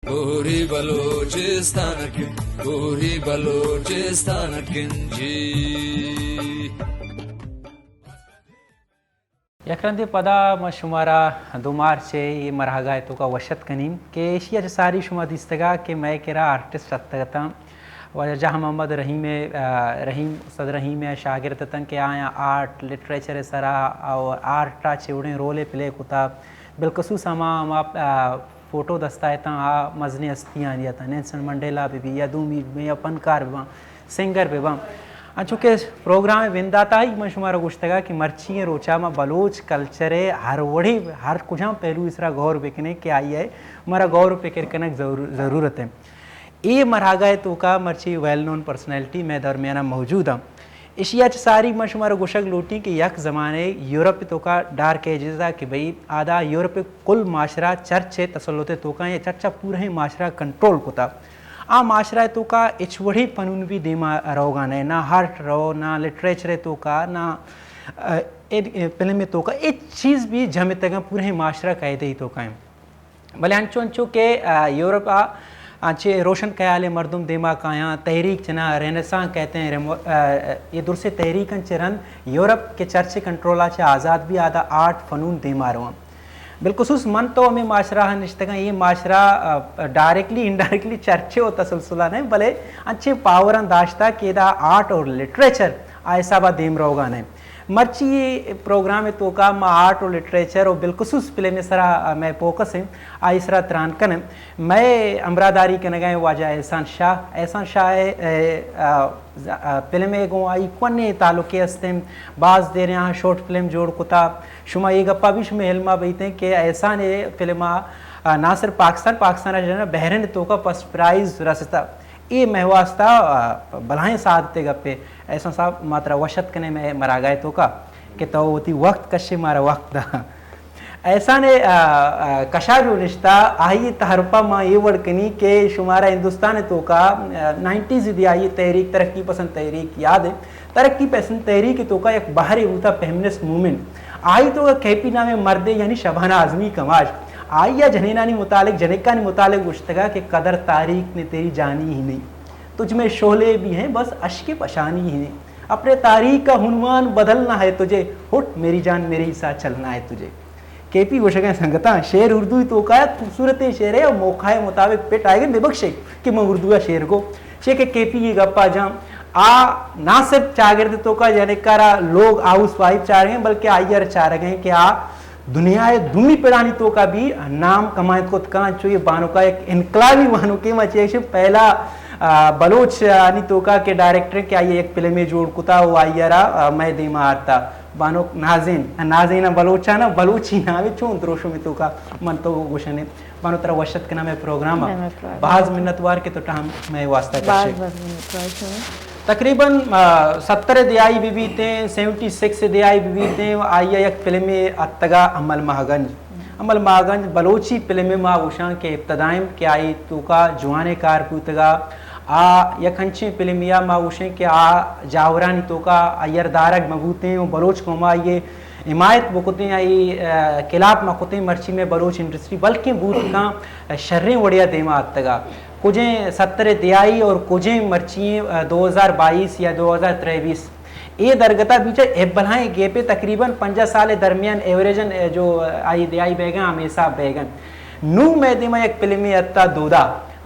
गोरी बलोचिस्तान की गोरी बलोचिस्तान किंजी यकरंदे पदा म शुमारा दुमार से ये मरहगा तो का वशत कनीम के एशिया सारी शुमा दिस्तगा के मैं केरा आर्टिस्ट अत्तगता व जहाँ मोहम्मद रहीम सद रहीम है शागिर्द तन के आया आर्ट लिटरेचर सरा और आर्ट टा चिवड़े रोले प्ले कुता बिलखसूस हमा फ़ोटो दस्ता है मजने हस्तियाँ दिया था नेल्सन मंडेला भी या दूमी में फनकार भी सिंगर भी चूँकि प्रोग्राम में विंदाता ही मैं शुमारा गुश्तगा कि मर्ची रोचा में बलोच कल्चरे हर वड़ी हर कुछ पहलू इसरा गौर बेकने के आई है हमारा गौर पेकर कनक ज़रूरत है ये मरहागा तो का मर्ची वेल नोन पर्सनैलिटी में दरमियाना मौजूद हूँ एशिया सारी मैं शुमारा गुशक लूटी कि यक ज़माने यूरोप तो का डार्क एजेस कि भाई आधा यूरोप कुल माशरा चर्च है तसल्लुते तो का ये चर्चा पूरा ही माशरा कंट्रोल को था आ माशरा तो का इचवड़ी पनुन भी देमा रोगा नहीं ना हार्ट रो ना लिटरेचर तो का ना फिल्म तो का एक चीज़ भी जमे तक पूरे ही माशरा कहते ही तो का भले अंचो अंचो के यूरोप आचे रोशन कयाले मर्दुम देमा काया तहरीक चना रेनेसां कहते हैं ये दूर से तहरीक चरन यूरोप के चर्च कंट्रोल आचे आज़ाद भी आधा आर्ट फनून देमा रहा बिलखसूस मन तो हमें माशरा निश्तगा ये माशरा डायरेक्टली इनडायरेक्टली चर्चे और तसलसुला नहीं भले अच्छे पावर दाश्ता के दा आर्ट और लिटरेचर ऐसा बा देम रोगा नहीं मर्ची ये प्रोग्राम है तो का मैं आर्ट और लिटरेचर और बिलखसूस फिल्म में सरा मैं फोकस है आइसरा त्रानकन है मैं अमरादारी के नगाए वाजा एहसान शाह फिल्म एगो आई कोने तालुके हस्ते बाज दे रहे शॉर्ट फिल्म जोड़ कुता शुमा ये गप्पा भी शुमा हिलमा बैठे कि एहसान फिल्म ना सिर्फ पाकिस्तान जो है ना बहरीन तो का फर्स्ट प्राइज रसता ये महवास्ता भलाएँ साधते गप्पे ऐसा साहब मात्रा वशत कने में मरा गए तो का कि तो होती वक्त कश्य मारा वक्त ऐसा ने कशा जो रिश्ता आई तहरपा माँ ये वड़कनी के शुमारा हिंदुस्तान तो का 90s दिया ये तहरीक तरक्की पसंद तहरीक याद है तरक्की पसंद तहरीक तो का एक बाहरी होता फेमिनिस्ट मूवमेंट आई तो खेपी नामे मर्दे यानी शबाना आजमी कमाश आई या जनीनानी मुतालिक जनिका ने मुतालिक गुश्तगा के कदर तारीख ने तेरी जानी ही नहीं तुझ में शोले भी हैं बस अश्के पशानी ही नहीं अपने तारीख का हुनवान बदलना है तुझे हुट मेरी जान मेरे ही साथ चलना है तुझे केपी गुशगा संगता शेर उर्दू तो का खूबसूरत शेर है और मौका मुताबिक पेट आएगा बेबख्शे कि मैं उर्दू शेर को शे के केपी ये गप्पा जाम ना सिर्फ चागिर्द तो का जनिकारा लोग हाउस वाइफ चाह रहे हैं बल्कि आइयर चाह रहे हैं कि दुनिया दुमी पिड़ानी तो का भी नाम कमाए को जो ये बानो का एक इनकलाबी बानो के मचे पहला बलोच यानी तो का के डायरेक्टर क्या ये एक फिल्म में जोड़ कुता वो आइयरा मैं दे मारता बानो नाजीन बलोचा ना बलोची ना वे चूं द्रोशो में तो का मन तो गुशने बानो तरह वशत के नाम है प्रोग्राम बाज मिन्नतवार के तो टाइम मैं वास्ता कर तकरीबन 70 दियाई भी थे 76 दियाई भी थे आई एक फिल्म में अत्तगा अमल महागंज बलोची फिल्म में माँ उषा के इब्तदाइम के आई तो का जुआने कारपूतगा यखंची फिल्मिया माँ उषे के जावरानी तो का अयर दारग मबूते बलोच को माँ ये हिमायत बकुते आई खिलाफ मकुते मर्ची में बलोच इंडस्ट्री बल्कि बूत का शर्रें वड़िया देमा अत्तगा कुजें 70 दियाई और कुजें मर्ची 2022 या 2023 ये दरगता बीच भलाएँ गे पे तकरीबन 50 साल दरमियान एवरेजन जो आई दियाई बैगन हमेशा बैगन नू मैदे में एक फिल्म अत्ता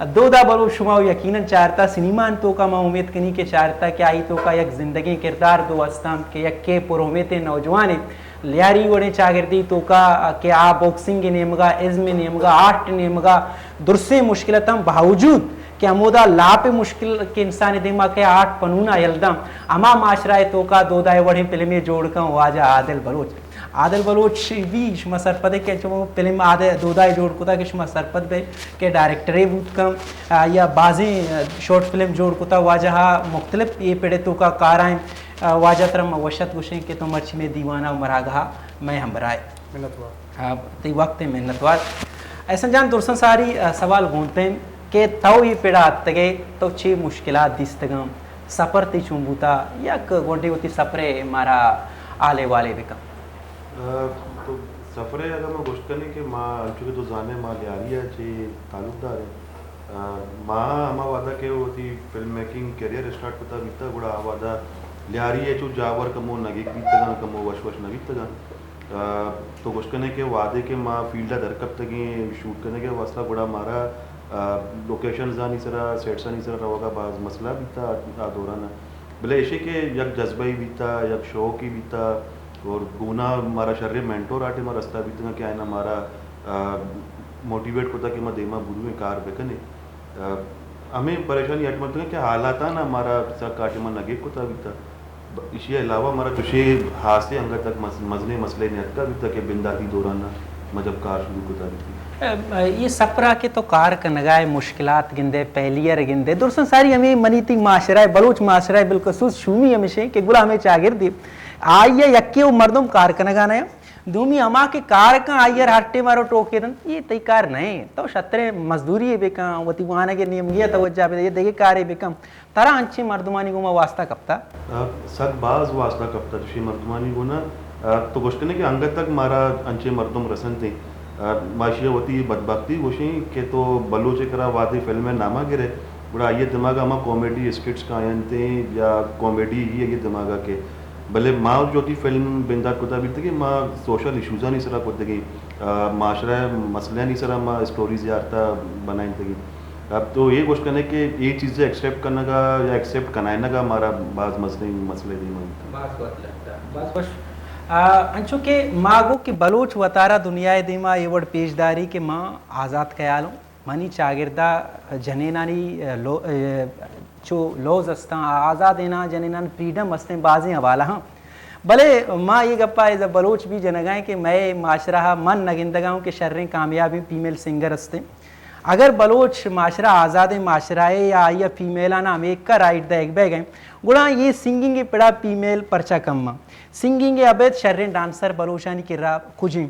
दोदा बलो शुमा यकीनन चारता सिनेमा तो का मैं उम्मीद कनी के चारता कि आई तो का एक जिंदगी किरदार दो अस्तम के एक के पुरोमेते नौजवान लियारी वड़े चागिरदी तो का के बॉक्सिंग नेमगा इज्म नेमगा आर्ट नेमगा दुरसे मुश्किलतम बावजूद कि अमोदा लाप मुश्किल के इंसान दिमा के आर्ट पनूना यलदम अमा माशरा तो का दो दाए वड़े फिल्में जोड़ कर वाजा आदिल बलोच भी शुमा सरपद के जो फिल्म आधे दोदाए जोड़ कुता कि शुमा सरपद बे के डायरेक्टरे बूत कम या बाजी शॉर्ट फिल्म जोड़ कुता वाजहा मुख्तलिफ ये पेड़े तो का काराएं वाजा तरम वशत गुशे के तो मर्ची में दीवाना मरागा मैं हमराए हाँ तो वक्त मेहनतवार ऐसा जान दुरसन सारी सवाल घूमते हैं कि तव ये पेड़ा तगे तो छे मुश्किलात दिस्तगम सफ़र ती चुंबूता या गोंडे होती सफ़रे मारा आले वाले बेकम तो सफ़रे अगर मैं गोश्त करने के माँ चूँकि तो जाने माँ लियारिया चे ताल्लुकदार है माँ हमा वादा के होती फिल्म मेकिंग करियर स्टार्ट होता बीता गुड़ा वादा लियारी है जो जावर कमो नगी बीतगा कमो वश वश नगी तगा तो कुछ करने के वादे के माँ फील्ड दर कब तक शूट करने के वास्ता गुड़ा मारा लोकेशन जानी सरा सेट्स नहीं सरा रहोगा बाज मसला बीता आ दौरान भले ऐसे के यक जज्बा ही बीता यक शौक ही बीता और गुना हमारा शर्रे मेंटोर आटे में रास्ता बीतगा क्या है ना हमारा मोटिवेट होता कि मैं देमा बुरू में कार बेकने हमें परेशानी अट मतलब कि हालात ना हमारा काटे में नगे को था बीता इसके अलावा हमारा कुछ हाथ से अंग तक मजने मसले ने अटका बीता के बिंदाती दौरान मैं जब कार शुरू को था ये सफरा के तो कार का नगाए मुश्किलात गिंदे पहलियर गिंदे दुर्सन सारी हमें मनीती माशरा बलूच माशरा बिल्कुल शूमी हमेशा के गुला हमें चागिर दी आइए यक्के वो मर्दम कार का नगाना है दूमी अमा के कार का आयर हट्टे मारो टोके दन ये तई कार नहीं तो शतरे मजदूरी है बेका वती वहां के नियम ये तवज्जा पे ये देखे कार है बेकम तारा अंची मर्दमानी गुमा वास्ता कपता सद बाज वास्ता कपता तुशी मर्दमानी गुना तो गोश्तने के अंगत तक मारा अंचे मर्दम रसन थे माशिया होती बदबख्ती वशी के तो बलोचे करा वादी फिल्म में नामा गिरे बड़ा ये दिमाग हम कॉमेडी स्किट्स का आयन थे या कॉमेडी ही ये दिमाग के भले माँ जो थी फिल्म बिंदा कुता भी थी कि माँ सोशल इशूज़ा नहीं सरा कुत गई माशरा मसले नहीं सरा माँ स्टोरीज यारता बनाई थी अब तो ये कोशिश करने के ये चीज़ें एक्सेप्ट करने का या एक्सेप्ट कराने का हमारा बाज मसले नहीं बस अंशु के मागो के बलोच वतारा दुनिया दीमा ये वर्ड पेशदारी के माँ आज़ाद ख्यालों मनी चागिरदा जनेनानी जो लॉज अस्ता आज़ाद ना जनेनान फ्रीडम अस्ते बाजें हवाला हाँ भले माँ ये गप्पा एज बलोच भी जनगाएं कि मैं माशरा मन नगिंदगाओं के शर्रें कामयाबी फीमेल सिंगर अस्ते अगर बलोच माशरा आज़ाद माशराए या फीमेल ना अमेक का राइट द एक बैग गुड़ा ये सिंगिंग पड़ा फीमेल परचा कम्मा सिंगिंग अबेद शर्रें डांसर बलोचानी की रा खुजी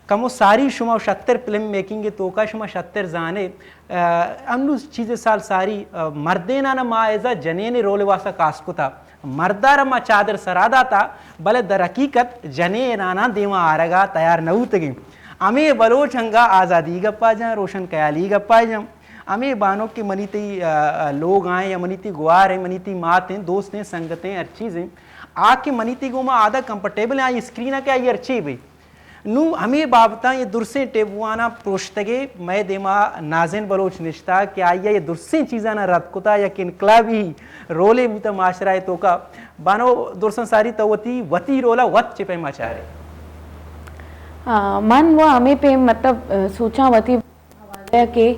कमो सारी शुमा 76 फिल्म मेकिंग तो का शुमा 76 जाने अनु चीज़ें साल सारी मर्देना ना माँ एजा जने ने रोले वासा कास्को था मर्दार माँ चादर सरादा था भले दर हकीकत जने नाना देवा आरगा तैयार न उतगे अमे बलोच हंगा आज़ादी गप्पा जा रोशन कयाली गप्पा जा अमे बानों के मनीती लोग आए या मनीती गुआर हैं मनीती मात हैं दोस्त हैं संगतें हर चीज़ें आके मनीती गुमा आधा कंफर्टेबल है आई स्क्रीन क्या ये अच्छी भाई नू हमें बाबता ये दुरसे टेबुआना प्रोश्तगे मैं देमा नाज़ेन बलोच निश्ता कि आइया ये दुरसे चीज़ा ना रत कुता या किनकला भी रोले भी तो माशरा तो का बानो दुरसन सारी तवती वती रोला वत चिपे माचारे मन वो हमें पे मतलब सोचा वती हवाले के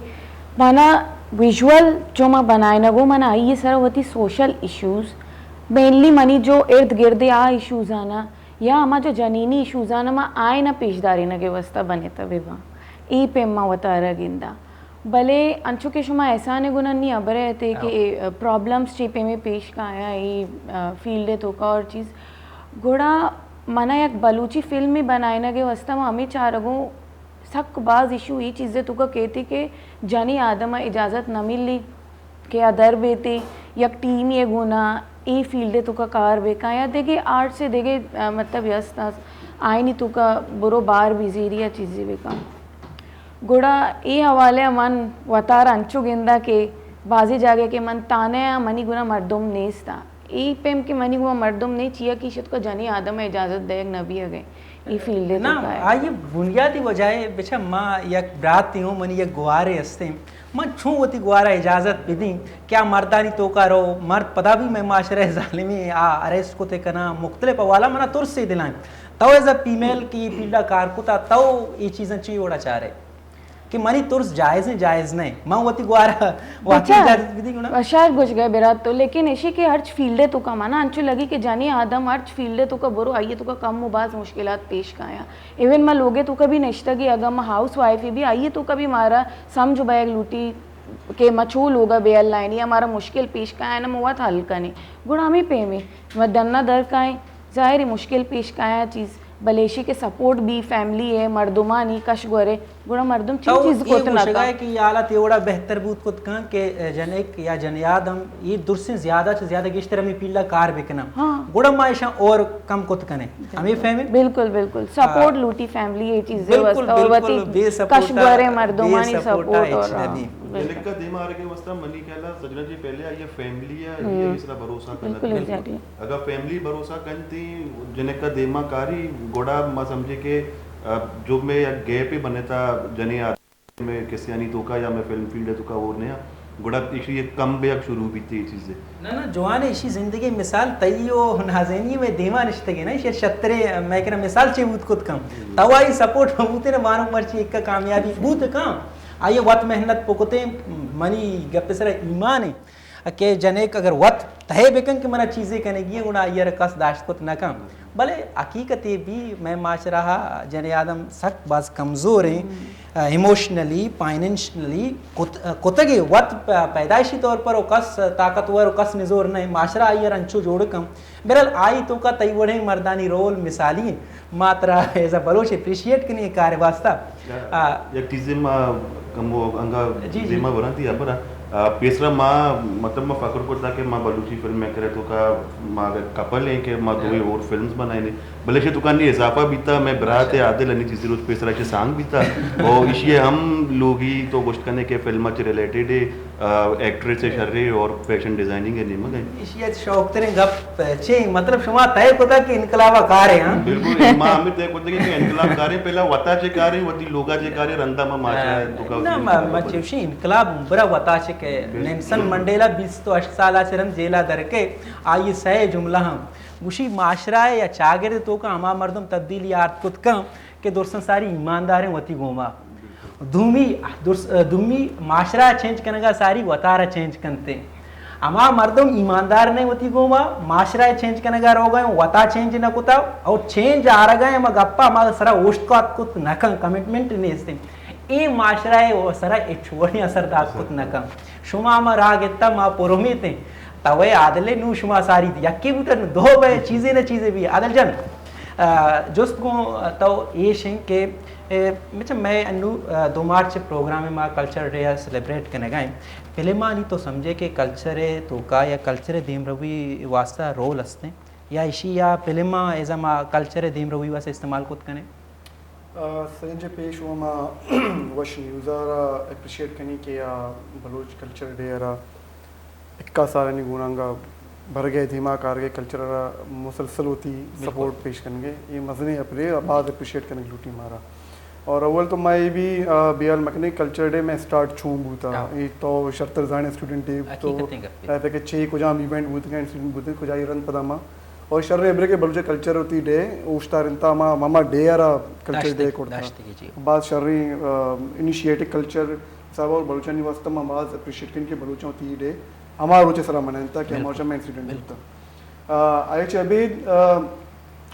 माना विजुअल जो मैं बनाए ना वो मना ये सारा वती सोशल इश्यूज मेनली मनी जो इर्द गिर्द आ इश्यूज आना या हमा जो जनीनी इशूज़ आना मा आए ना पेशदारी न के वस्ता बने तवे वहाँ ई पे अम्मा वतारा गिंदा भले अंशु के शुमा ऐसा ने गुना नहीं अब रहे थे कि प्रॉब्लम्स चीपे में पेश का आया ये फील्ड तो का और चीज़ घोड़ा मना एक बलूची फिल्म में बनाए ना के वस्ता में हमें चारगों सक बाज इशू ये चीज़ें तो का कहती कि जानी आदमा इजाज़त न मिली के अदर बेते यक टीम ये गुना ई फील्ड तो का कार बेका या देखे आर्ट से देखे मतलब यस आए नहीं तो का बुरो बार बिजीरिया चीज़ें बेका गुड़ा ये हवाले मन वतार अंचु गेंदा के बाजी जागे के मन ताने मनी गुना मर्दुम नेस्ता ई पेम के मनी गुना मर्दुम नहीं चिया की शत को जानी आदम इजाज़त देग नबी अगे ई फील्ड ना ये बुनियादी वजह बेचा माँ यक ब्रात हूँ मनी यक गुआरे हस्ते मैं छू होती गुआरा इजाज़त विधि क्या मर्दानी तो का रो मर्द पदा भी मैं माशरे जालिमी अरेस्ट को ते कना मुख्तलिफ वाला मना तुर से दिलाएं तो एज अ फीमेल की फील्डा कार को था तो ये चीज़ें चाहिए ओड़ा चाह रहे कि मनी तुर्स जायज़ नहीं मैं होती गुआरा वाकई इजाज़त विधि गुना शायद गुज गए बेरात तो लेकिन ऐसे के हर्च फील्डे तो का माना अंचु लगी कि जानी आदम हर्च फील्डे तो का बुरो आइए तो का कम मुबाज मुश्किलात पेश का आया इवन मैं लोगे तो कभी नश्ता की अगर मैं हाउस वाइफ भी आइए तो कभी मारा समझ बैग लूटी के मचूल होगा बेल लाइन या हमारा मुश्किल पेश का आया ना मुआ था हल्का नहीं गुड़ा में पे में मैं दन्ना दर का है ज़ाहिर मुश्किल पेश का आया चीज़ बलेशी के सपोर्ट भी फैमिली है मर्दुमा नहीं कश गोरे गुड़ा मर्दम तो चीज ये को मुशगा है कि याला तेवड़ा बेहतर बूत कुत कं के जनेक या जनयाद हम ये दुरसे ज्यादा से ज्यादा किस तरह में पीला कार बिकना हाँ। गुड़ा मायशा और कम कुत कने हमें फहमे बिल्कुल बिल्कुल सपोर्ट लूटी फैमिली ये चीजें बिल्कुल, वस्ता और बिल्कुल, वती बेसपोर्टा- कशगरे मर्दमानी बेसपोर्टा सपोर्ट और अजनबी। लिखका दिमाग के वस्ता मनी कहला सजना जी पहले ये फैमिली है ये इसरा भरोसा करना बिल्कुल एग्जैक्टली अगर फैमिली भरोसा करती जने का देमा कारी गोड़ा मा समझे के जो मैं गैप ही बने था जने में किसियानी तो का या मैं फिल्म फील्ड तो का वो नया गोड़ा इसी एक कम बेक शुरू भी थी चीजें ना ना जवान इसी जिंदगी मिसाल तइयो नाज़ेनी में देवा निश्ते के ना ये छत्रे मैं कह मिसाल चे बूत कुत कम तवाई सपोर्ट बूते ने मानो मर्ची एक का कामयाबी बूत कम आइए वत मेहनत पुकते मनी गप्पसरा ईमान है के जनेक अगर वत तहे बेकन के मना चीजें कनेगी गुना ये कस दाश्त कुत न कम भले हकीकत ये भी मैं माच रहा जने आदम सख्त बाज कमज़ोर हैं इमोशनली फाइनेंशली कुतगे वत पैदाइशी तौर पर कस ताकतवर कस निजोर नहीं माशरा आई रंचो जोड़ कम बहरहाल आई तो का तई वड़े मर्दानी रोल मिसाली मात्रा एज अ बलोच अप्रिशिएट के लिए कार्य वास्ता एक चीजें मा कम वो अंगा जी, जी। देमा बना थी अपना पेसरा माँ मतलब मैं फकर करता कि माँ बलूची फिल्म में करे तो का माँ कपल है कि माँ दो और फिल्म्स बनाए ने भले से दुकान नहीं इजाफा भी था मैं बरात आधे लनी चीज़ रोज पेसरा से सांग भी था और इसलिए हम लोग ही तो गोश्त करने के फिल्म से रिलेटेड एक्ट्रेस से शर्रे और फैशन डिजाइनिंग है निमक है इशिया शौक तेरे गप चे मतलब शुमा तय कोता कि इनकलाबा कार है हां बिल्कुल माँ हमें तय करते कि इनकलाब कार्य पहला वता से कार्य वती लोगा से कार्य रंदा में माशा है तो ना का म चेवशी इनकलाब बरा वताचे के नेल्सन मंडेला 20 तो 8 साल से रम जेला दर के आई सही जुमला हम उसी माशरा या चागिर तो का हमा मर्दम तब्दीली आर्त कुत कम के दुरसन सारी ईमानदार हैं वती गोमा दुमी माशरा चेंज करने सारी वतारा चेंज करते अमा मर्दम ईमानदार नहीं होती गोमा माशरा चेंज करने का रो गए वता चेंज न कुता और चेंज आ रहा गए मग गप्पा हमारा सरा ओस्ट को कुछ नकं कमिटमेंट नहीं इसते ए माशरा है वो सरा एक छोटी असरदार कुछ नकं शुमा मा राग इतना मा पुरोमित हैं तवे आदले नु शुमा सारी यक्की बुतन दो बे चीजें न चीजें भी आदल जन जोस्त को तो ये शें के मतलब मैं अनु 2 मार्च प्रोग्राम में माँ कल्चर डे सेलिब्रेट करने गए पहले माँ नहीं तो समझे कि कल्चर है तो का या कल्चर दीम रवि वास्ता रोल हस्ते या इसी या पहले माँ एजा माँ कल्चर दीम रवि वास्ते इस्तेमाल खुद करें संजय पेश हुआ माँ वश न्यूज़ारा अप्रिशिएट करनी कि या बलोच कल्चर डे यारा इक्का सारा नहीं गुणांगा भर गए धीमा कार गए कल्चर मुसलसल होती सपोर्ट पेश करेंगे ये मजने अपने बाद अप्रिशिएट करने लूटी मारा और अव्वल तो मैं भी बियाल मकने कल्चर डे में स्टार्ट छूँ बूता ये तो शर्तर जाने स्टूडेंट डे तो रहते कि 6 को जहाँ इवेंट बूत गए स्टूडेंट बूते को जाई रन पदामा और शर्रे एब्रे के बलुचे कल्चर होती डे उस्तार इंता मामा डे यारा कल्चर डे कोडता बाद शर्री इनिशिएटिव कल्चर सब और बलुचा निवास्ता में बाद अप्रिशिएट करने के बलुचा होती डे हमारा रोचे सरा मनाता कि हमारा में इंसिडेंट होता आए चे अभी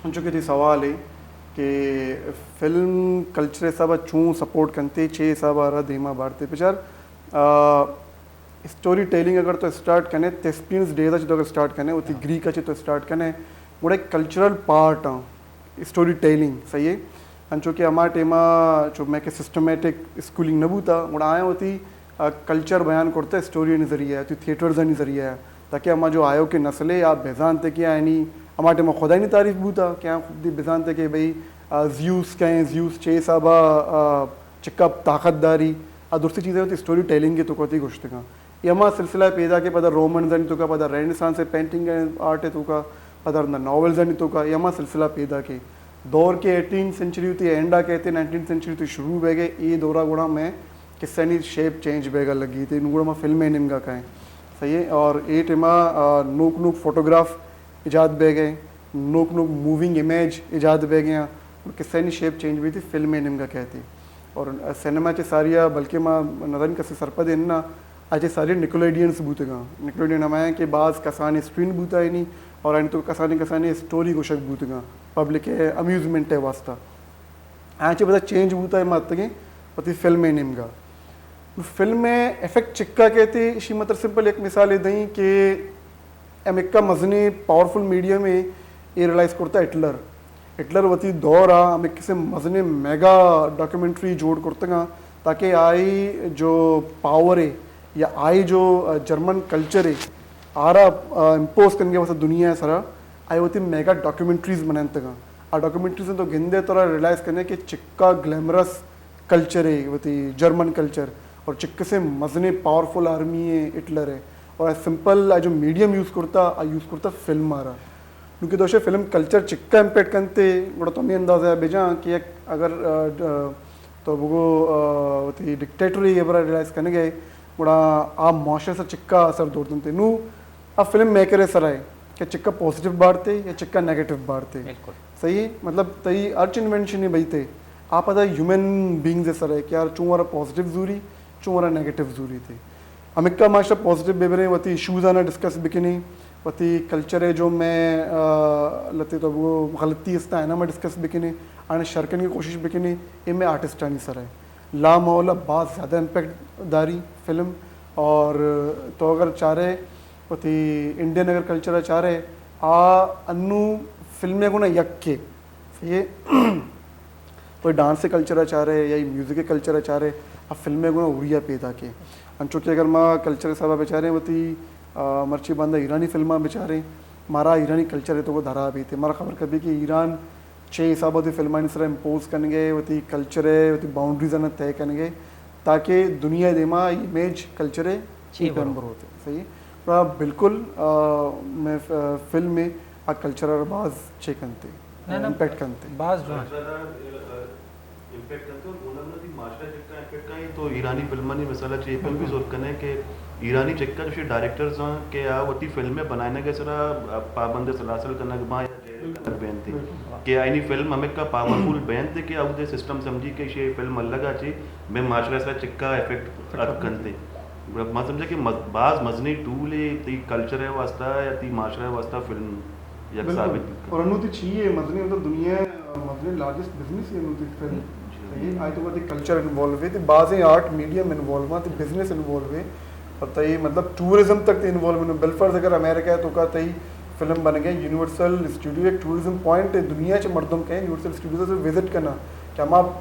जो कि थी सवाल है कि फिल्म कल्चर सब चूँ सपोर्ट करते 6 सब आ रहा धीमा बाढ़ते पिछार स्टोरी टेलिंग अगर तो स्टार्ट करने तेस्पिन्स डे जो अगर स्टार्ट करने उतनी ग्रीक अच्छे तो स्टार्ट करने वो एक कल्चरल पार्ट स्टोरी टेलिंग सही है अंचो कि हमारे टेमा जो मैं के सिस्टमेटिक स्कूलिंग नबूता वो आया होती कल्चर बयान करते स्टोरी नज़रिया है तो थिएटर जनी ज़रिया है ताकि हमारा जो आयो के नस्लें आप बेजान थे क्या है नहीं हमारे टेमा खुदा नहीं तारीफ बूता क्या खुद बेजान थे कि भाई ज्यूस कहें ज्यूस चे साबा चिकअप ताकतदारी दूसरी चीज़ें होती स्टोरी टेलिंग की तो कहती गोश्त का ये हमारा सिलसिला पैदा के पता रोमन जन तो का पता रेनेसांस से पेंटिंग आर्ट है तो का पता नॉवल जन तो का ये हमारा सिलसिला पैदा के दौर के 18th सेंचुरी होती है एंडा कहते 19th सेंचुरी तो शुरू बह गए ये दौरा गुड़ा में किससे नहीं शेप चेंज बेगा लगी थी नुगुड़ा में फिल्में निमगा कहें सही है और ये टेमा नूक नूक फोटोग्राफ इजाद बह गए नूक नूक मूविंग इमेज इजाद बह गया और किससे नहीं शेप चेंज हुई थी फिल्में निमगा कहती और सिनेमा चे सारिया बल्कि माँ नजर कसे सरपद ना आज सारे निकोलेडियंस बूतेगा निकोलेडियन हमारे के बाज कसानी स्क्रीन बूता है नहीं और अन तो कसानी स्टोरी को शक बूतेगा पब्लिक है अम्यूजमेंट है वास्ता आज पता चेंज बूता है मत के पति फिल्में निमगा फिल्म में इफेक्ट चिक्का कहते इसी मतलब सिंपल एक मिसाल दई कि अमेरिका मजनी पावरफुल मीडिया में ये रियलाइज करता हिटलर हिटलर वती दौर आ हमें किसी मजने मेगा डॉक्यूमेंट्री जोड़ करते ताकि आई जो पावर है या आई जो जर्मन कल्चर है आरा इम्पोज करने वैसे दुनिया है सारा आई होती मेगा डॉक्यूमेंट्रीज बनाने तक आ डॉक्यूमेंट्रीज तो गिंदे तोरा रियलाइज करने कि चिक्का ग्लैमरस कल्चर है वती जर्मन कल्चर और चिक्के से मजने पावरफुल आर्मी है हिटलर है और सिंपल जो मीडियम यूज़ करता फिल्म आ रहा क्योंकि दोषे फिल्म कल्चर चिक्का इम्पेक्ट करते बड़ा तो अंदाजा है बेजा कि एक अगर तो वो डिक्टेटरी ये बड़ा रियलाइज करने गए बड़ा आप मुआशरे से चिक्का असर दौड़ते नू अब फिल्म मेकर सर आए कि चिक्का पॉजिटिव बाढ़ते या चिक्का नेगेटिव बाढ़ते सही मतलब तई अर्च इन्वेंशन ही बईते आप पता ह्यूमन बींग्स सर है कि यार चूँ वारा पॉजिटिव जरूरी चूँ वारा नेगेटिव जरूरी थे अमिका मास्टर पॉजिटिव बेबरे वती इशूज़ आना डिस्कस बिकिनी वती कल्चर है जो मैं लते तो वो गलती इसता है ना मैं डिस्कस बिकिनी आने शर्कन की कोशिश बिकिनी इनमें आर्टिस्ट आनी सर है ला मौला बहुत ज़्यादा इम्पेक्ट दारी फिल्म और तो अगर चाह रहे वती इंडियन अगर कल्चर चाह रहे आ अन्नू फिल्में को ना यक के ये कोई डांस के कल्चर चाह रहे या म्यूज़िक के कल्चर चाह रहे अब फिल्में को ना उड़िया पैदा के चूँकि अगर माँ कल्चर सब बेचारे वती मर्ची बांधा ईरानी फिल्मा बेचारे मारा ईरानी कल्चर है तो वो धरा भी थे मारा खबर कभी कि ईरान 6 हिसाब होती फिल्मा इस तरह इम्पोज करने वती कल्चर है वती बाउंड्रीज आना तय करने ताकि दुनिया देमा इमेज कल्चर है चीप नंबर होते सही तो बिल्कुल मैं फिल्म में आ कल्चर और बाज चे करते इम्पैक्ट करते बाज जो इम्पैक्ट करते और उन्होंने दी मास्टर चिक्का इम्पैक्ट का ही तो ईरानी फिल्म नहीं मसाला चाहिए फिल्म भी जोर करने के ईरानी चिक्का जो डायरेक्टर्स हैं के आ वती फिल्में बनाने के सरा पाबंद सलासल करना के मां या बैन थी कि आईनी फिल्म हमें का पावरफुल बैन थे कि आउदे सिस्टम समझी के ये फिल्म अलग आची मैं मास्टर सरा चिक्का इफेक्ट करते मैं समझे कि बाज मजनी टूल है ती कल्चर है वास्ता या ती माशरा है वास्ता फिल्म या साबित और अनुति चाहिए मजनी मतलब दुनिया मजनी लार्जेस्ट बिजनेस है अनुति फिल्म ये आई तो वती कल्चर इन्वॉल्व है बाजे आर्ट मीडियम इन्वॉल्व है बिजनेस इन्वॉल्व है और तई मतलब टूरिज्म तक इन्वॉल्व है बेलफर्ड अगर अमेरिका है तो का तई फिल्म बन गए यूनिवर्सल स्टूडियो एक टूरिज्म पॉइंट है दुनिया च मर्दम के यूनिवर्सल स्टूडियो से विजिट करना कि हम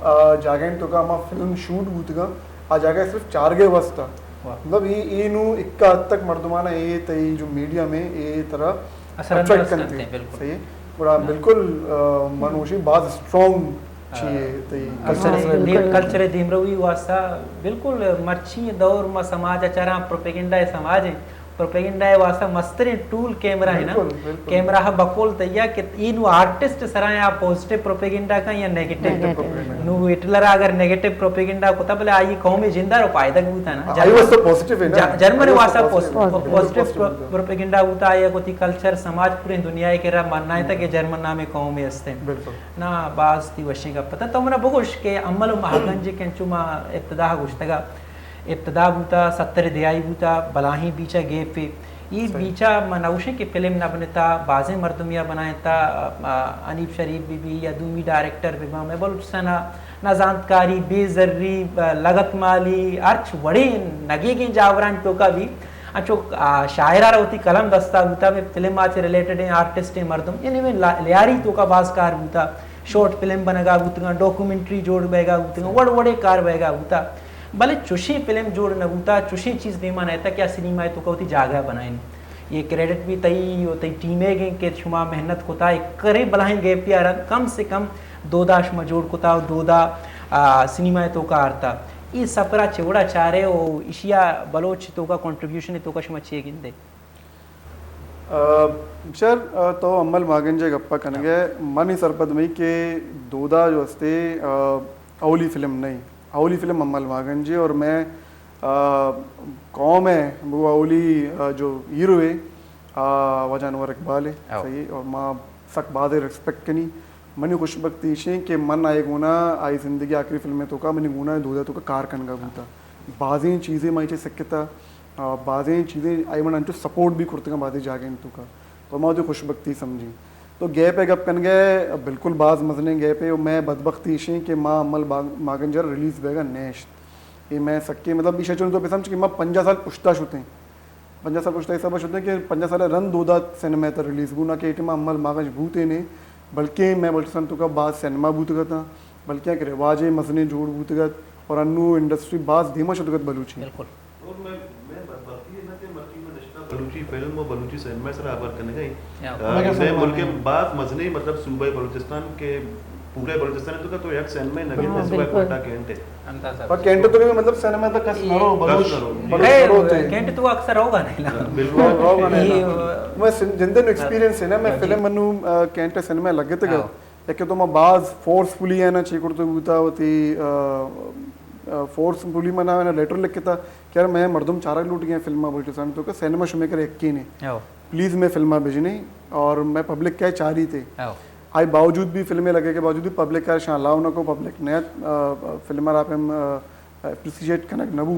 जागें तो का हम फिल्म शूट हुआ आ जागा सिर्फ 4 गए वास्ता मतलब ये नु इक्का हद तक मर्दमाना ये तई जो मीडिया में ये तरह अट्रैक्ट करते हैं सही बड़ा बिल्कुल मनोशी बात स्ट्रॉन्ग कल्चर दिमरवी वास्ता बिल्कुल मच्छी दौर में समाज अचारा प्रोपेगेंडा समाज है प्रोपेगेंडा वास्ता मस्तरे टूल कैमरा है ना कैमरा हा बकोल तैया कि इन आर्टिस्ट सरा या पॉजिटिव प्रोपेगेंडा का या नेगेटिव नु हिटलर अगर नेगेटिव प्रोपेगेंडा को तब आई कौम में जिंदा रो फायदा होता ना जर्मन वास्ता पॉजिटिव प्रोपेगेंडा होता है कोती कल्चर समाज पूरे दुनिया के रा मानना है कि जर्मन नामे कौम में हस्ते ना बास ती वशी का पता तो मना बगोश के अमल महागंज के चुमा इब्तिदा गुश्तगा इब्तदा बूता 70 दिहाई बूता बलाही बीचा गे पे ये बीचा मनाउशे की फिल्म न बनता बाजे मर्दमिया बनाता अनीफ शरीफ बीबी या दूमी डायरेक्टर बिबा मैं बोल सना ना जानकारी बेजर्री लगत माली अर्च बड़े नगे के जावरान तो का भी अच्छो शायरा होती कलम दस्ता बूता में फिल्म आज रिलेटेड है आर्टिस्ट है मर्दम यानी में लियारी तो का बाजकार बूता शॉर्ट फिल्म बनेगा बूतगा डॉक्यूमेंट्री जोड़ बेगा बूतगा वड़ वड़े कार बेगा बूता भले चुशी फिल्म जोड़ न बूता चुशी चीज़ देमा रहता क्या सिनेमा है तो कहती जागा बनाए ये क्रेडिट भी तई होती टीमें गए के शुमा मेहनत कोता करे बलाएं गए प्यार कम से कम दोदाश में जोड़ कोता दोदा सिनेमा है तो का आरता ये सपरा चेवड़ा चारे ओ इशिया बलोच तो का कंट्रीब्यूशन है तो का शुमा चाहिए गिंदे सर तो अम्मल मागंजे गप्पा कनगे मन ही सरपद में के दोदा जो हस्ते अवली फिल्म नहीं अवली फिल्म अम्मल मागंजे और मैं कौम है वो अवली जो हीरो है वजानवर इकबाल है सही और माँ सक बाद रिस्पेक्ट कनी मनी खुशबख्ती शे के मन आए गुना आई जिंदगी आखिरी फिल्म में तो का मनी गुना दूधा तो का कार कनगा गुता बाज़ें चीज़ें माई सकता बाज़ें चीज़ें आई मन अंचो सपोर्ट भी करते हैं बाज़ें जागे तो का तो मैं खुशबख्ती समझी तो गए पे गप कन गए बिल्कुल बाज मजने गए पे मैं बदबख्ती इशे कि माँ अमल मागंजर रिलीज़ बेगा नेश ये मैं सक्के मतलब इशे चुन तो पे समझ कि माँ 50 साल पुश्ता शुते 50 साल पुश्ता सब शुते कि 50 साल रन दोदा सिनेमा तर रिलीज़ गुना के इटमा अमल मागंज भूते ने बल्कि मैं बोलता तो का बात सिनेमा बूतगत बल्कि एक रिवाज मसने जोड़ बूतगत और अन्नू इंडस्ट्री बात धीमा शुद्धगत बलूची बिल्कुल और मैं बाकी है ना कि मर्ची में नशना बलूची फिल्म और बलूची सिनेमा से आवर करने गई मैं मुल्क के बात मजने मतलब सूबे बलूचिस्तान के पूरे बलूचिस्तान तो का तो एक सिनेमा नगीन में सूबे कोटा कैंट है और कैंट तो भी मतलब सिनेमा तक कस नरो बलूच कैंट तो अक्सर होगा नहीं ना बिल्कुल होगा नहीं मैं जिंदन एक्सपीरियंस है ना मैं फिल्म मनु कैंट सिनेमा लगे तो गया एक तो मैं बाज फोर्सफुली है ना चीकुड़ तो बूता होती फोर्सफुली मना मैंने लेटर लिख के था कि यार मैं मर्दम चारा लूट गया फिल्म बलूचिस्तान तो का सिनेमा शुमेकर एक की नहीं प्लीज़ मैं फिल्म भेजनी और मैं पब्लिक क्या चाह रही थे आई बावजूद भी फिल्में लगे के बावजूद भी पब्लिक का शालाव न को पब्लिक नया फिल्म आप अप्रिसिएट कनक नबू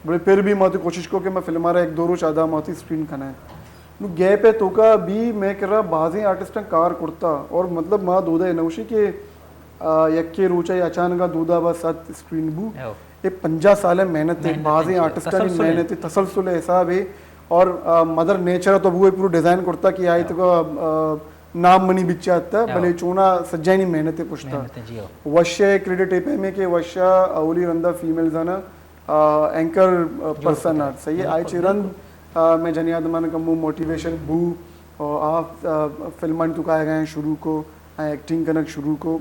बड़े फिर भी मैं कोशिश को कि मैं फिल्म एक दो रोज आधा मोती स्क्रीन खाना है नु गए पे तो का भी मैं कह रहा बाजी आर्टिस्ट कार कुर्ता और मतलब माँ दूधा नौशी के यक्के रोचा या अचानक दूधा बस सात स्क्रीन बू ये 50 साल मेहनत है बाजी आर्टिस्ट की मेहनत है तसलसल हिसाब है और मदर नेचर तो वो पूरा डिजाइन कुर्ता कि आई तो नाम मनी बिच्चा आता भले चूना सज्जानी मेहनत पुछता वश्य क्रेडिट है में के वश्य अवली रंदा फीमेल जाना एंकर पर्सन आर्ट सही है आई चिरन मैं जनियाद मान कमू मोटिवेशन बू और आप फिल्म तो का गए शुरू को एक्टिंग कनक शुरू को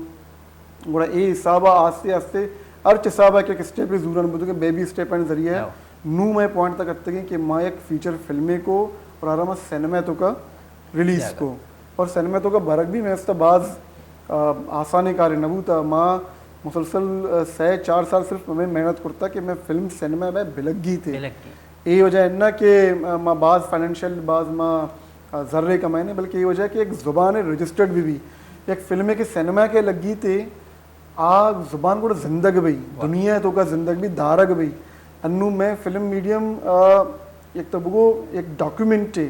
बड़ा ये हिसाब आस्ते आस्ते अर्च हिसाब है कि स्टेप जरूर बुद्ध के बेबी स्टेप एंड जरिए नू मैं पॉइंट तक करते हैं कि माँ एक फीचर फिल्में को और आराम सिनेमा तो का रिलीज को और सिनेमा तो का बरक भी मैं इसका बाज आसानी कार्य नबू था माँ मुसलसल से 4 साल सिर्फ मैं मेहनत करता कि मैं फिल्म सिनेमा में बिलगी थे ये वजह है ना कि माँ बाज फाइनेंशियल बाज माँ जर्रे कमाए बल्कि ये वजह कि एक ज़ुबान है रजिस्टर्ड भी एक फिल्म के सिनेमा के लगी थे आ ज़ुबान को जिंदग भाई दुनिया तो का जिंदग भी धारक भाई अन्नू में फिल्म मीडियम एक तो वो एक डॉक्यूमेंट है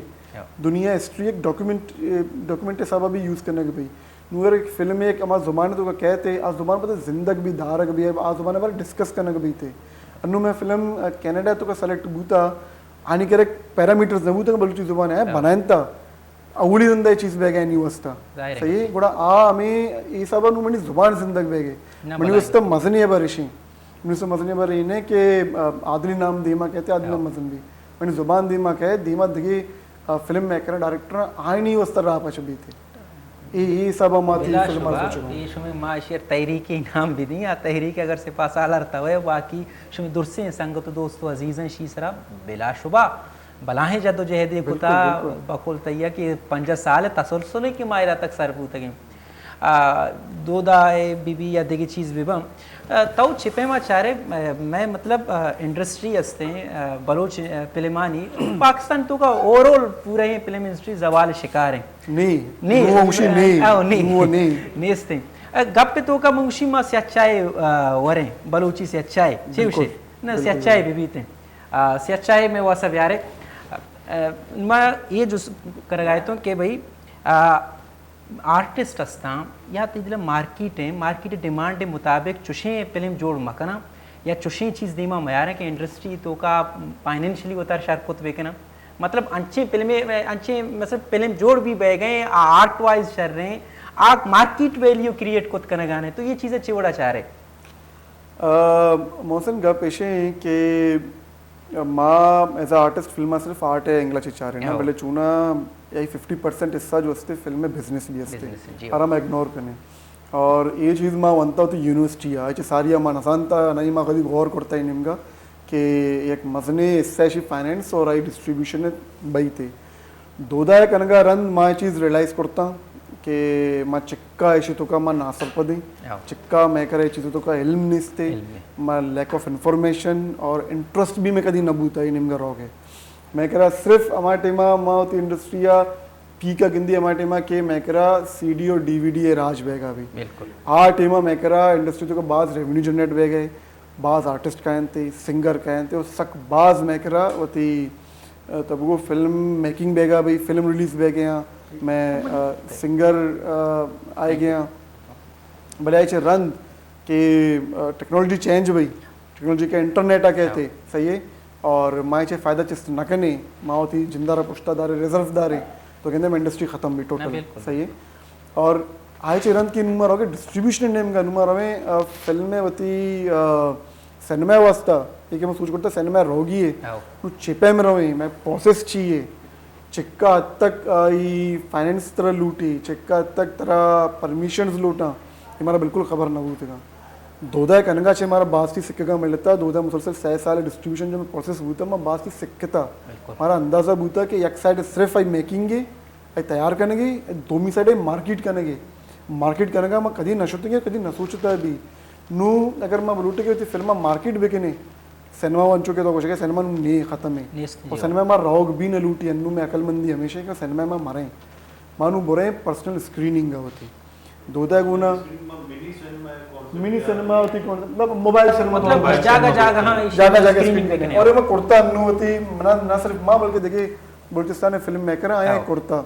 दुनिया हिस्ट्री एक डॉक्यूमेंट सब भी यूज़ करने के भाई नूर एक फिल्म में एक हमारा ज़ुबान तो कहते आज ज़ुबान पर जिंदग भी धारक भी है आज ज़ुबान पर डिस्कस करने के भी थे अन्नू में फिल्म कनाडा तो का सेलेक्ट बूता आने के पैरामीटर्स न बूता बलूची ज़ुबान है बनान था अवली जिंदा चीज़ बेगे नहीं वस्ता सही गुड़ा आ हमें ये सब नु मनी ज़ुबान जिंदग बेगे मनी वस्ता मजनी है बरिशी मनी से मजनी बर इन्हें के आदली नाम दीमा कहते आदली नाम मजन भी मनी ज़ुबान दीमा कहे दीमा दिगी फिल्म मेकर डायरेक्टर आई नहीं वस्ता रहा पच भी थे ये सब हमारी फिल्म ये शुमे माशियर तहरीकी नाम भी नहीं आ तहरीक अगर से पास आला रहता है बाकी शुमे दुरसे संगत दोस्तों अजीज़न शीसरा बिलाशुबा बलाहे जद्दोजहद गुता बकुल तैया कि 5 साल तसलसल की मायरा तक सरबूत गए दोदा बीबी या दिगी चीज़ बिबम तो छिपे मा चारे मैं मतलब इंडस्ट्री हस्ते बलोच फिल्मानी पाकिस्तान तो का ओवरऑल पूरे ही फिल्म इंडस्ट्री जवाल शिकार है नहीं गप पे तो का मुंशी मा से अच्छा है वरे बलोची से अच्छा है छे ना से अच्छा है बीबी थे से अच्छा है मैं वो सब यार मैं ये जो कर गए तो कि भाई आर्टिस्ट हस्ता या तो मार्केट है मार्केट डिमांड के मुताबिक चुशे फिल्म जोड़ मकना या चुशे चीज़ दीमा मयार है कि इंडस्ट्री तो का फाइनेंशियली उतार शरकत बेकना मतलब अच्छे फिल्में अच्छे मतलब फिल्म जोड़ भी बह गए आर्ट वाइज चल रहे हैं आप मार्केट वैल्यू क्रिएट खुद करना गाने तो ये चीज़ें चिवड़ा चाह रहे मौसम गा पेशे के माँ एज आर्टिस्ट फिल्म सिर्फ आर्ट है इंग्लिश चाह रहे हैं भले चूना यही 50% हिस्सा जो हस्ते फिल्म में बिजनेस भी हस्ते आराम इग्नोर करने और ये चीज़ माँ वनता तो यूनिवर्सिटी है सारी माँ नसानता नहीं माँ कभी गौर करता ही निमगा कि एक मजने हिस्सा फाइनेंस और आई डिस्ट्रीब्यूशन बई थे दोदा कनगा रन माँ चीज़ रियलाइज करता कि माँ चिक्का ऐसी तो का माँ नासर पदी चिक्का मैं करे चीज़ों तो का इल्म निस्ते माँ लैक ऑफ इंफॉर्मेशन और इंटरेस्ट भी मैं कभी न बूता ही निमगा रहोगे मैं कह रहा सिर्फ हमारे टेमा माँ होती इंडस्ट्री या पी का गिंदी हमारे टेमा के मैं कह रहा CD और DVD ये राज बेगा भी आ टेमा मैं कह रहा इंडस्ट्री तो का बाज रेवेन्यू जनरेट बह गए बाज आर्टिस्ट कहन थे सिंगर कहन थे और सक बाज मैं कह रहा होती तब वो फिल्म मेकिंग बेगा भाई फिल्म रिलीज बह गया मैं सिंगर आए गया भले ऐसे रन कि टेक्नोलॉजी चेंज भाई टेक्नोलॉजी का इंटरनेट आ कहते सही है और माँ चे फ़ायदा चिस्त न कने माँ थी जिंदारा पुश्तादार रिजर्व दारे तो कहते हैं इंडस्ट्री ख़त्म भी टोटल सही है और आयचे रन की नुमा रहोगे डिस्ट्रीब्यूशन नेम का नुमा रहे फिल्म में वती सिनेमा वास्ता एक मैं सोच करता सिनेमा रोगी है तू चिपे में रहे मैं प्रोसेस चाहिए चिक्का हद तक ई फाइनेंस तरह लूटी चिक्का हद तक तरह परमिशंस लूटा ये हमारा बिल्कुल खबर ना हुई थी दोदा कनगा से हमारा बास्ती सिक्के का मिलता दोदा मुसलसल 6 साल डिस्ट्रीब्यूशन जो प्रोसेस हुआ था मैं बास्ती सिक्कता हमारा अंदाजा होता कि एक साइड सिर्फ आई मेकिंग आई तैयार करेंगे दोमी साइड मार्केट करेंगे मार्केट करेगा मैं कभी न सोचेंगे कभी न सोचता भी नू अगर मैं बोलूँ कि फिल्म मार्केट बेके नहीं सिनेमा बन चुके तो कुछ सिनेमा नहीं खत्म है और सिनेमा में रोग भी न लूटी अन्नू में अकलमंदी हमेशा कि सिनेमा में मरे मानू बोरे पर्सनल स्क्रीनिंग होती दोदा गुना मिनी सिनेमा होती कौन मतलब मोबाइल सिनेमा मतलब जागा जागा हाँ जागा जागा स्क्रीनिंग देखने और मैं कुर्ता अन्नू होती ना सिर्फ माँ बल्कि देखिए बलूचिस्तान में फिल्म मेकर आया है कुर्ता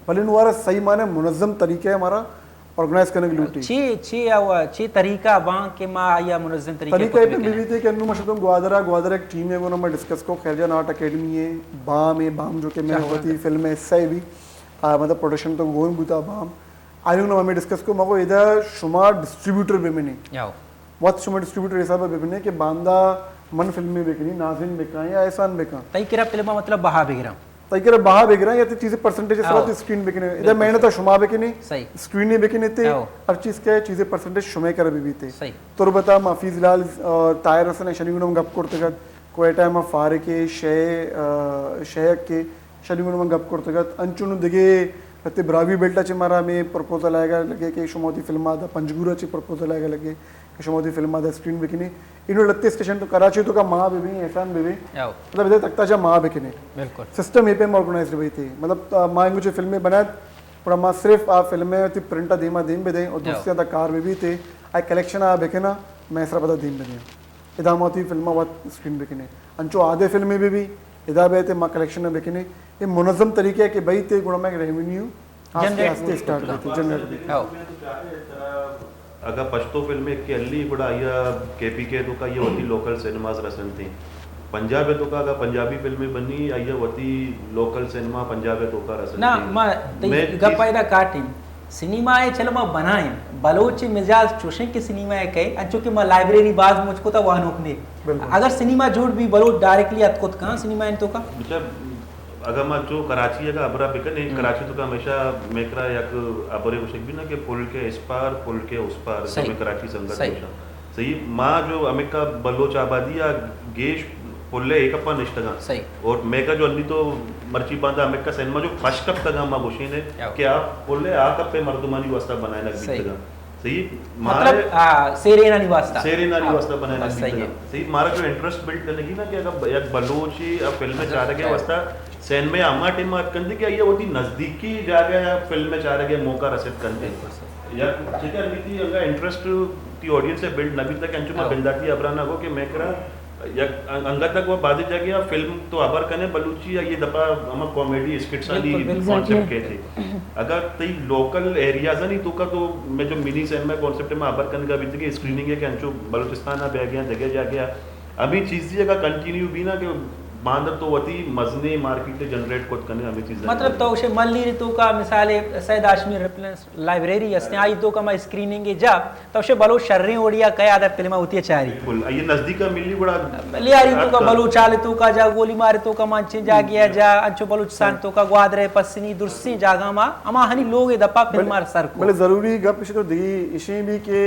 भले नुआरा सही माने मुनज़्ज़म तरीके है हमारा ऑर्गेनाइज करने की लूटी ची तरीका बां के मा या मुनज़्ज़म तरीका पे बीवी थे कि अन्नू मशतम ग्वादरा एक टीम है वो नंबर डिस्कस को खैरजान आर्ट एकेडमी है बाम जो कि मैं होती फिल्म में हिस्सा भी मतलब प्रोडक्शन तो वो बुता बाम आयु ना हमें डिस्कस को मगो इधर शुमार डिस्ट्रीब्यूटर भी मैंने बहुत शुमार डिस्ट्रीब्यूटर हिसाब है भी कि बांदा मन फिल्म में बेकनी नाज़रीन बेका या एहसान बेका तई किरा फिल्म मतलब बहा बेगरा तई करे बाहा बेगरा या चीजें परसेंटेज सब स्क्रीन बेकने इधर मैंने तो शुमा बेकने सही स्क्रीन नहीं बेकने थे हर चीज के चीजें परसेंटेज शुमे करे भी थे सही तो बता माफीज लाल और तायर हसन शनिगुणम गप करते गत कोयटा में फारे के शहर के शनिगुणम गप करते गत अंचुनु दिगे प्रति ब्रावी बेल्टा चे मारा में प्रपोजल आएगा लगे कि शुमोती फिल्म आदा पंजगुरा चे प्रपोजल आएगा लगे कि शुमोती फिल्म आदा स्क्रीन बेकने इन्हों लगते स्टेशन तो कराची तो का माँ बेबी एहसान बेबी मतलब इधर तख्ता जा माँ बेकने बिल्कुल सिस्टम ये पे ऑर्गेनाइज हुई थी मतलब माँ मुझे फिल्में बनाए पर माँ सिर्फ आप फिल्में थी प्रिंटा धीमा धीम भी दें और दूसरे अदा कार में भी थे आई कलेक्शन आ बेके ना मैं ऐसा पता धीम भी दें इधर होती फिल्म बहुत स्क्रीन बेकने अंचो आधे फिल्में भी इधर बे थे माँ कलेक्शन में बेकने ये मुनज़्ज़म तरीके है कि भाई थे गुणा में रेवेन्यू आस्ते स्टार्ट करते जनरेट अगर पश्तो फिल्म के अल्ली बड़ा आया केपीके तो का ये होती लोकल सिनेमाज रसन थी पंजाब तो का अगर पंजाबी फिल्में बनी आया होती लोकल सिनेमा पंजाब तो का रसन ना मैं गपायदा काटी सिनेमा है चलो मैं बनाए बलोच मिजाज चोशे के सिनेमा है कहे अच्छो कि मैं लाइब्रेरी बाज मुझको तो वहां नोकने अगर सिनेमा जोड़ भी बलोच डायरेक्टली अतको कहां सिनेमा है तो का अगर मैं जो कराची का अबरा बिकन है कराची तो का हमेशा मेकरा एक अबरे कुछ भी ना कि पुल के इस पार पुल के उस पार तो मैं कराची संगत सही माँ जो अमेरिका बलोच आबादी या गेश पुल्ले एक अपन निष्ठगा सही और मेका जो अन्नी तो मर्ची बांधा अमेरिका सिनेमा जो फश कब तक माँ गोशीन है कि आप पुल्ले आ कब पे मर्दुमानी वास्ता बनाए लग बीतगा सही मतलब सेरेना निवास्ता बनाए लग बीतगा सही मारा जो इंटरेस्ट बिल्ड करने की ना कि अगर एक बलोची फिल्म में चाह रहे वास्ता सैन में अम्मा टीम कंदी कि ये होती नजदीकी जगह फिल्म में चाह रहे मौका रसिद करने या ठीक है नीति अगर इंटरेस्ट की ऑडियंस से बिल्ड नबी तक अंचुमा बिंदाती अबराना को कि मैं करा या अंगा तक वो बादी जगह फिल्म तो अबर कने बलूची या ये दफा हम कॉमेडी स्किट्स वाली कॉन्सेप्ट के थे अगर तई लोकल एरियाज नहीं तो का तो मैं जो मिनी सिनेमा कॉन्सेप्ट में अबर कने का भी थी स्क्रीनिंग है कि अंचो बलूचिस्तान आ गया जगह जा गया अभी चीज का कंटिन्यू भी ना कि बांधर तो वती मजने मार्केट जनरेट कोत करने हमें चीज मतलब तो उसे मल्ली ऋतु का मिसाले सैयद आशमी रेफरेंस लाइब्रेरी असने आई तो का मैं स्क्रीनिंग जा तो उसे बलो शर्री ओडिया कई आदत फिल्म होती है चारी बिल्कुल ये नजदीक का मिली बड़ा ले आ रही तो का बलो चाले तो का जा गोली मारे तो का मांचे जा गया जा अंचो बलूचिस्तान तो का ग्वादरे पसनी दुर्सी जागा मा अमा हनी लोग दपा फिल्म मार सर को मतलब जरूरी गप तो दी इसे भी के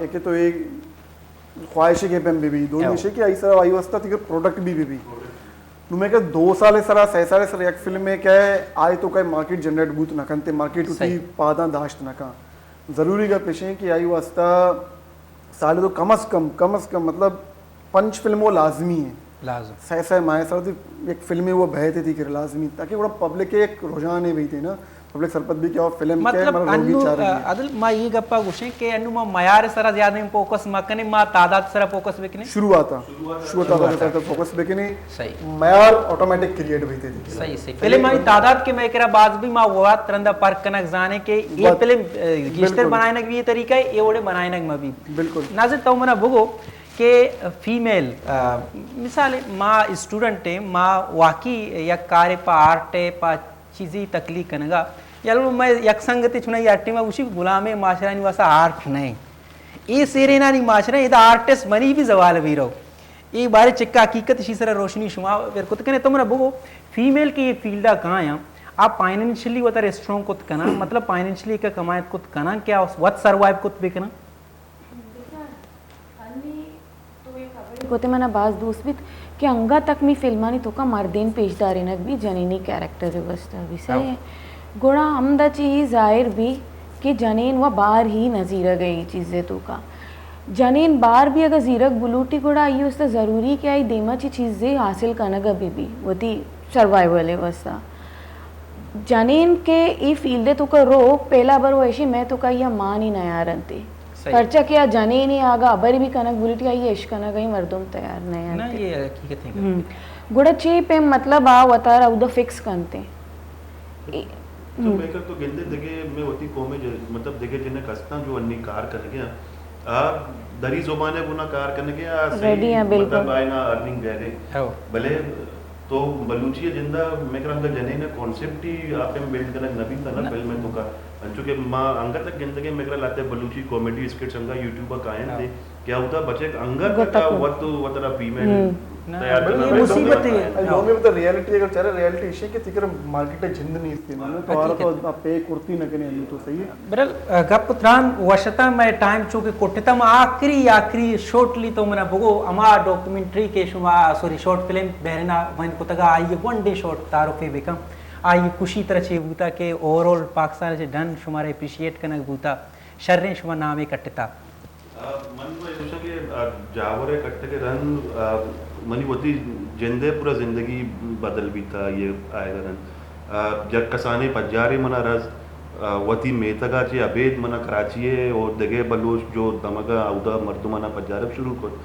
एक तो एक ख्वाहिश के पेम भी दोनों इसे कि ऐसा आई वास्ता थी प्रोडक्ट भी नुमे के 2 साल सरा 6 साल सर एक फिल्म में क्या है आए तो कई मार्केट जनरेट बूत ना कंते मार्केट उठी पादा दाश्त ना का जरूरी का पेशे कि आई वास्ता साल तो कम अज कम मतलब 5 फिल्म वो लाजमी है लाजम सह माए सर एक फिल्म में वो बहते थी कि लाजमी ताकि वो पब्लिक के एक रुझान है भी थे ना पब्लिक सरपत भी क्या फिल्म मतलब अन्नु अदल मा ये गप्पा गुशे के अन्नु मा मयार सरा ज्यादा में फोकस मकने मा तादाद सरा फोकस बेकने शुरुआत फोकस बेकने सही मयार ऑटोमेटिक क्रिएट हुई थी सही पहले माई तादाद के मैं करा बाज भी मा हुआ तरंदा पार्क कनक जाने के ये फिल्म गिस्टर बनाने का ये तरीका है ये ओडे बनाने का भी बिल्कुल नाज़िर तो मना भगो के फीमेल मिसाल माँ स्टूडेंट है माँ वाकई या कार्य पा आर्ट है पा चीज़ी तकलीफ कनगा यालो मैं यकसंगति चुनाई अट्टी में उसी गुलामे माशरा निवासा आर्ट नहीं ये सेरेना नहीं माशरा ये आर्टिस्ट मनी भी जवाल भी रहो ये बारे चिक्का हकीकत शीसरा रोशनी शुमा फिर कुछ कहने तुमरा बुगो फीमेल की ये फील्डा कहाँ हैं आप फाइनेंशियली वतर स्ट्रॉन्ग कुछ कना मतलब फाइनेंशियली का कमायत कुछ कना क्या वत सर्वाइव कुछ भी कना होते मना बाज दोस्त भी कि अंगा तक मी फिल्मानी तो का मर्देन पेशदारी नक भी जनीनी कैरेक्टर व्यवस्था भी सही है गोड़ा हमदा चीज जाहिर भी कि जनीन व बार ही नजीरा गई चीज़ें तो का जनीन बार भी अगर जीरक बुलूटी गोड़ा आई उससे ज़रूरी क्या आई देमा ची चीज़ें हासिल करना कभी भी वती सर्वाइवल व्यवस्था जनीन के ई फील्डे तो का रो पहला बार वो ऐसी मैं तो का यह मान ही नया रनते खर्चा किया जाने नहीं आगा अबर भी कनक बुलेट आई यश कनक गई मर्दुम तैयार नहीं ना ये हकीकत है गुड़ा चे पे मतलब आ वतार उदा फिक्स करते तो मेकर तो गिंदे देखे मैं होती कोमे मतलब देखे जिन्हें कस्ता जो अन्नी कार कर गया आ दरी जुबाने गुना कार करने के आ रेडी है बिल्कुल मतलब आए ना अर्निंग गए भले तो बलूची जिंदा मेकर अंदर जने ने कॉन्सेप्ट ही आपे बिल्ड करना नबी था ना फिल्म में तो का चूंकि मां अंगा तक जिंदगी मेकर लाते बलूची कॉमेडी स्किट्स अंगा यूट्यूब पर कायम थे क्या होता बच्चे अंगा का वतरा फीमेल तैयार करना मुसीबत है लो में तो रियलिटी अगर चले रियलिटी इशे के तिकर मार्केट जिंद नहीं थी ना तो आरो तो पे कुर्ती न कने तो सही है बरल गपत्रान वशता में टाइम चूंकि कोटिता में आखरी शॉर्टली तो मना बगो अमा डॉक्यूमेंट्री के शुमा सॉरी शॉर्ट फिल्म बहरना वन कुतगा आई वन डे शॉर्ट तारो पे बेकम आई खुशी तरह से बूता के ओवरऑल पाकिस्तान से डन शुमारे अप्रिशिएट कनक बूता शर्रे शुमा नाम इकट्ठता मन में सोचा कि जावरे कट्टे के रन मनी होती जिंदे पूरा जिंदगी बदल भी था ये आएगा रन जब कसाने पजारे मना रस वती मेतगा चे अबेद मना कराची है और दगे बलोच जो दमगा उदा मर्दू मना पजारब शुरू कर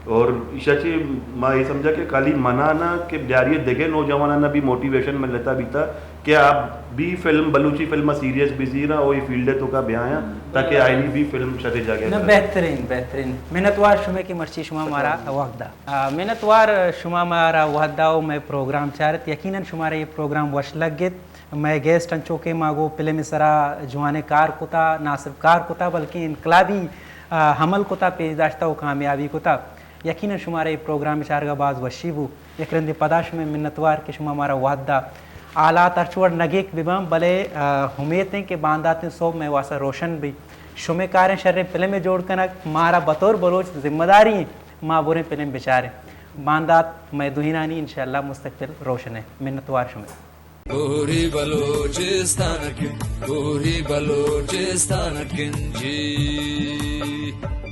और ईशाची माँ ये समझा कि खाली मना ना कि ब्यारी देखे नौजवाना ना भी मोटिवेशन में लेता भी था कि आप भी फिल्म बलूची फिल्म सीरियस बिजी रहा वही फील्ड तो का ब्याया ताकि आईनी भी फिल्म चले जाके ना बेहतरीन मेहनतवार शुमे की मर्ची शुमा मारा वहदा मेहनतवार शुमा मारा वहदा मैं प्रोग्राम चारत यकीनन शुमारा ये प्रोग्राम वश लग गित मैं गेस्ट अंचो के मागो फिल्म सरा जुआने कार कुता ना सिर्फ कार कुता बल्कि इनकलाबी हमल कुता पेशदाश्ता व कामयाबी कुता यकीनन शुमारा ये प्रोग्राम चारगा बाज वशीबू एक रंदे पदाश में मिन्नतवार के शुमा मारा वादा आला तरचुवर नगेक बिबाम भले उम्मीद हैं कि बांदाते सो मैं वासा रोशन भी शुमे कार्य शर्रे फिल्म में जोड़ कर मारा बतौर बलोच जिम्मेदारी है माँ बुरे फिल्म बेचारे बांदात मैं दुहिनानी इंशाल्लाह मुस्तकबिल रोशन है मिन्नतवार शुमे पूरी बलोचिस्तान की जी